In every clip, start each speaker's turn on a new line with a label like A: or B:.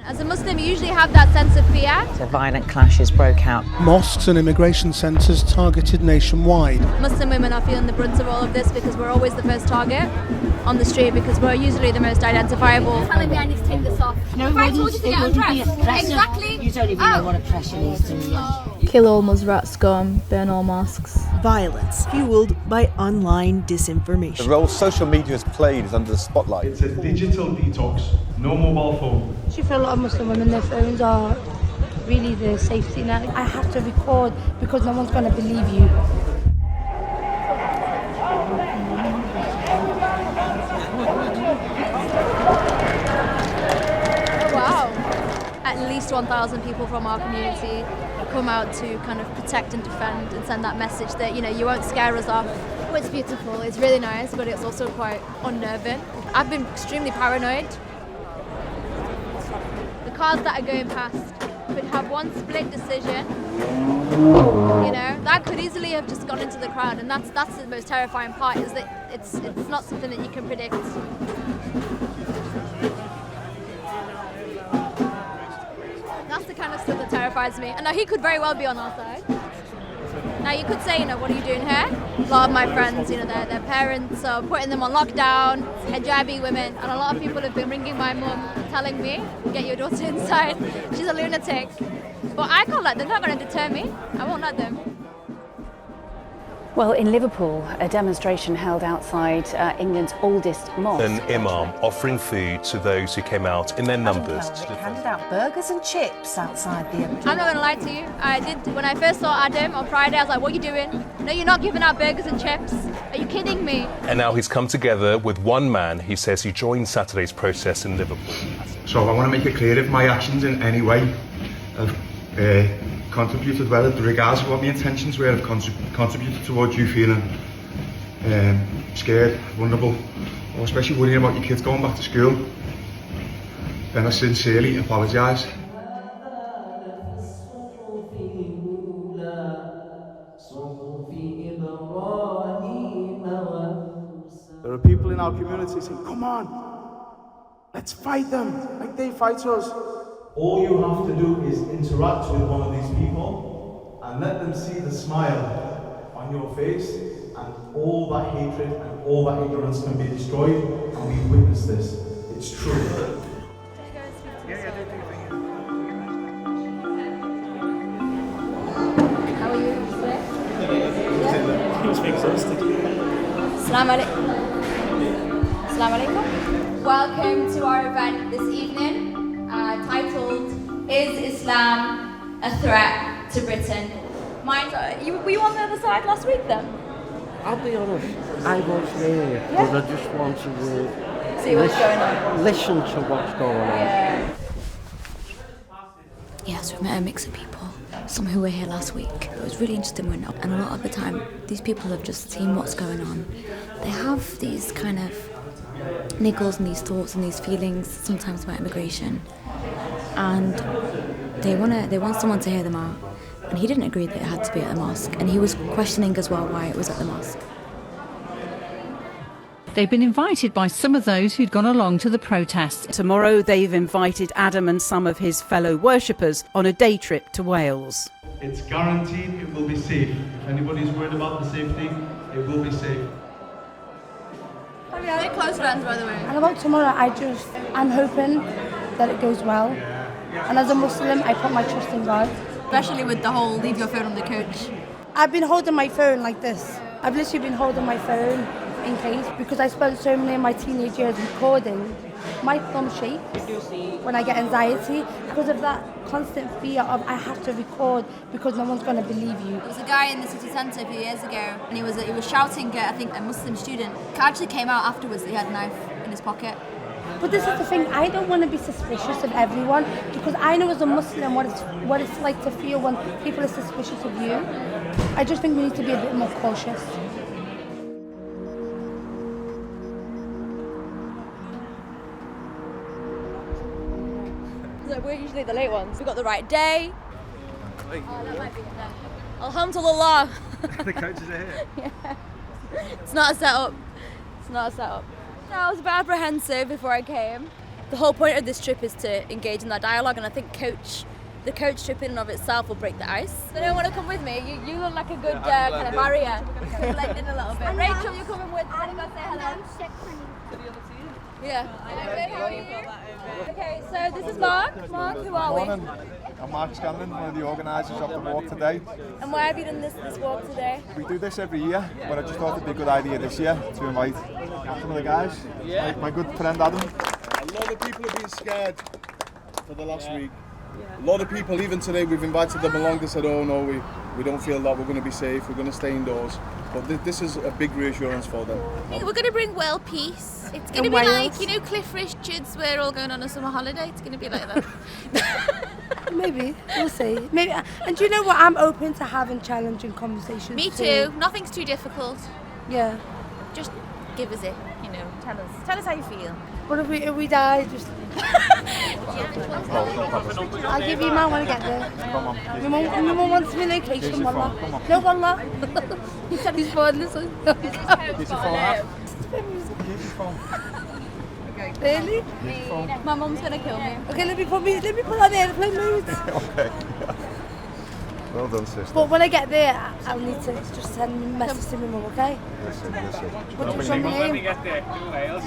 A: As a Muslim, you usually have that sense of fear.
B: So violent clashes broke out.
C: Mosques and immigration centres targeted nationwide.
A: Muslim women are feeling the brunt of all of this because we're always the first target on the street because we're usually the most identifiable.
D: You're telling me I need to take this off.
E: No,
D: if I told you to get undressed, exactly.
E: You don't even know what oppression is, do you?
F: Kill all Musrat scum, burn all mosques.
G: Violence fueled by online disinformation.
H: The role social media has played is under the spotlight.
I: It's a digital detox, no mobile phone.
J: I feel a lot of Muslim women, their phones are really the safety net. I have to record because no one's going to believe you.
A: Wow. At least 1,000 people from our community come out to kind of protect and defend and send that message that, you know, you won't scare us off. Oh, it's beautiful, it's really nice, but it's also quite unnerving. I've been extremely paranoid. The cars that are going past could have one split decision, you know, that could easily have just gone into the crowd, and that's the most terrifying part, is that it's not something that you can predict. That's the kind of stuff that terrifies me. And now he could very well be on our side. Now you could say, you know, what are you doing here? A lot of my friends, you know, their parents are putting them on lockdown, hijabi women, and a lot of people have been ringing my mum telling me, get your daughter inside, she's a lunatic. But I can't let them, they're not going to deter me. I won't let them.
K: Well, in Liverpool, a demonstration held outside England's oldest mosque.
L: An imam offering food to those who came out in their numbers.
G: They handed out burgers and chips outside the Abdullah.
A: I'm not going to lie to you. I did, when I first saw Adam on Friday, I was like, what are you doing? No, you're not giving out burgers and chips. Are you kidding me?
L: And now he's come together with one man who says he joined Saturday's protest in Liverpool.
I: So I want to make it clear if my actions in any way have contributed, well, regardless of what my intentions were, have contributed towards you feeling scared, vulnerable, or especially worrying about your kids going back to school, then I sincerely apologise.
M: There are people in our community saying, come on, let's fight them like they fight us.
N: All you have to do is interact with one of these people and let them see the smile on your face, and all that hatred and all that ignorance can be destroyed, and we witness this. It's true.
A: How are you today? Assalamu alaikum. Welcome to our event this evening, titled, Is Islam a Threat to Britain? Were you on the other side last week then?
O: I'll be honest, I was there, but I just wanted to
A: see what's going on.
O: Listen to what's going on.
P: Yeah, so we met a mix of people. Some who were here last week. It was really interesting, and a lot of the time, these people have just seen what's going on. They have these kind of niggles and these thoughts and these feelings sometimes about immigration, and they want someone to hear them out. And he didn't agree that it had to be at the mosque, and he was questioning as well why it was at the mosque.
Q: They've been invited by some of those who'd gone along to the protest.
G: Tomorrow they've invited Adam and some of his fellow worshippers on a day trip to Wales.
N: It's guaranteed it will be safe. If anybody's worried about the safety, it will be safe.
A: Oh yeah, they're close friends, by the way.
J: And about tomorrow, I'm hoping that it goes well. And as a Muslim, I put my trust in God.
A: Especially with the whole leave your phone on the coach.
J: I've been holding my phone like this. I've literally been holding my phone in case, because I spent so many of my teenage years recording. My thumb shakes when I get anxiety because of that constant fear of I have to record because no one's going to believe you.
A: There was a guy in the city centre a few years ago, and he was shouting at, I think, a Muslim student. He actually came out afterwards that he had a knife in his pocket.
J: But this is the thing, I don't want to be suspicious of everyone, because I know as a Muslim what it's like to feel when people are suspicious of you. I just think we need to be a bit more cautious.
A: So we're usually the late ones. We've got the right day. Oh, that might be it then. Alhamdulillah.
I: The coaches are here.
A: Yeah. It's not a setup. It's not a setup. No, I was a bit apprehensive before I came. the whole point of this trip is to engage in that dialogue, and I think the coach trip in and of itself will break the ice. They don't want to come with me. You look like a good kind of barrier. Blend in a little bit. Rachel, you're coming with. I'm going to say hello. Yeah. How are you? Okay, so this is Mark. Mark, who are we?
H: I'm Mark Scanlon, one of the organisers of the walk today.
A: And why have you done this walk today?
H: We do this every year, but I just thought it'd be a good idea this year to invite some of the guys. My good friend Adam.
M: A lot of people have been scared for the last week. A lot of people, even today, we've invited them along. They said, oh no, we don't feel that we're going to be safe, we're going to stay indoors. But this is a big reassurance for them.
D: We're going to bring world peace. It's going to be like, you know, Cliff Richards, we're all going on a summer holiday. It's going to be like that.
J: Maybe, we'll see. Maybe, and do you know what? I'm open to having challenging conversations.
D: Me too. Nothing's too difficult.
J: Yeah.
D: Just give us it, you know, tell us how you feel.
J: What if we die? Just I'll give you mine when I get there.
H: Come on.
J: My mum wants me location, wallah. No, wallah. He said he's bored, listen.
H: Get your phone out.
J: Really?
A: My mum's going to kill me.
J: Okay, let me put on the airplane mode.
H: Okay. Well done, sister.
J: But when I get there, I'll need to just send a message to my mum, okay?
H: Listen.
J: What's your name?
R: Let me get there. Wales.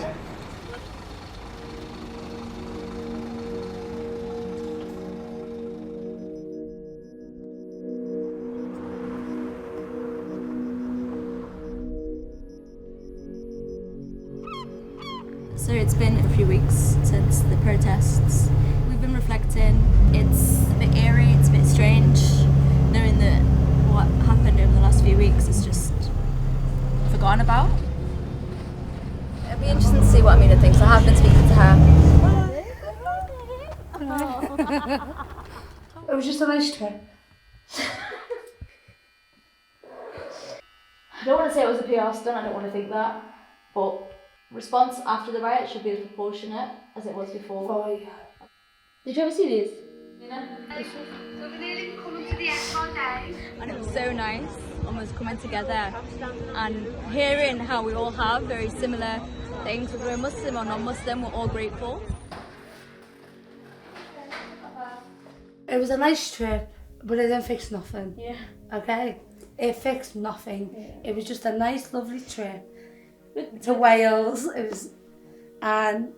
P: So it's been a few weeks since the protests. We've been reflecting. It's a bit eerie, it's a bit strange, knowing that what happened over the last few weeks is just forgotten about.
A: It'll be interesting to see what Amina thinks. I have been speaking to her.
J: It was just a nice trip.
F: I don't want to say it was a PR stunt, I don't want to think that, but response after the riot should be as proportionate as it was before.
J: Oh, yeah.
F: Did you ever see these?
A: And it was so nice, almost coming together and hearing how we all have very similar things, whether we're Muslim or non-Muslim, we're all grateful.
J: It was a nice trip, but it didn't fix nothing.
F: Yeah.
J: Okay? It fixed nothing. Yeah. It was just a nice, lovely trip to Wales. It was, and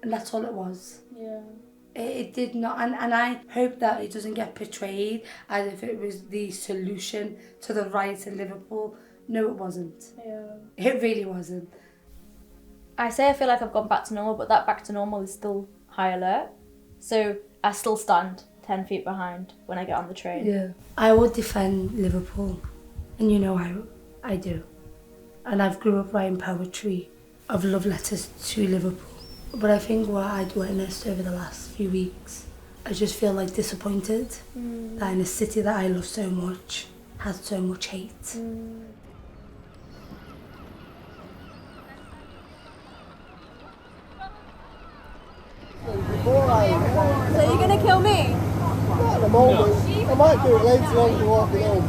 J: that's all it was.
F: Yeah.
J: It did not, and I hope that it doesn't get portrayed as if it was the solution to the riots in Liverpool. No, it wasn't.
F: Yeah.
J: It really wasn't.
F: I say I feel like I've gone back to normal, but that back to normal is still high alert. So I still stand 10 feet behind when I get on the train.
J: Yeah. I would defend Liverpool, and you know I do. And I've grew up writing poetry of love letters to Liverpool. But I think what I'd witnessed over the last few weeks, I just feel like disappointed that in a city that I love so much has so much hate.
A: So you're gonna kill me?
C: Not at the moment. I might do it later on to walk it home.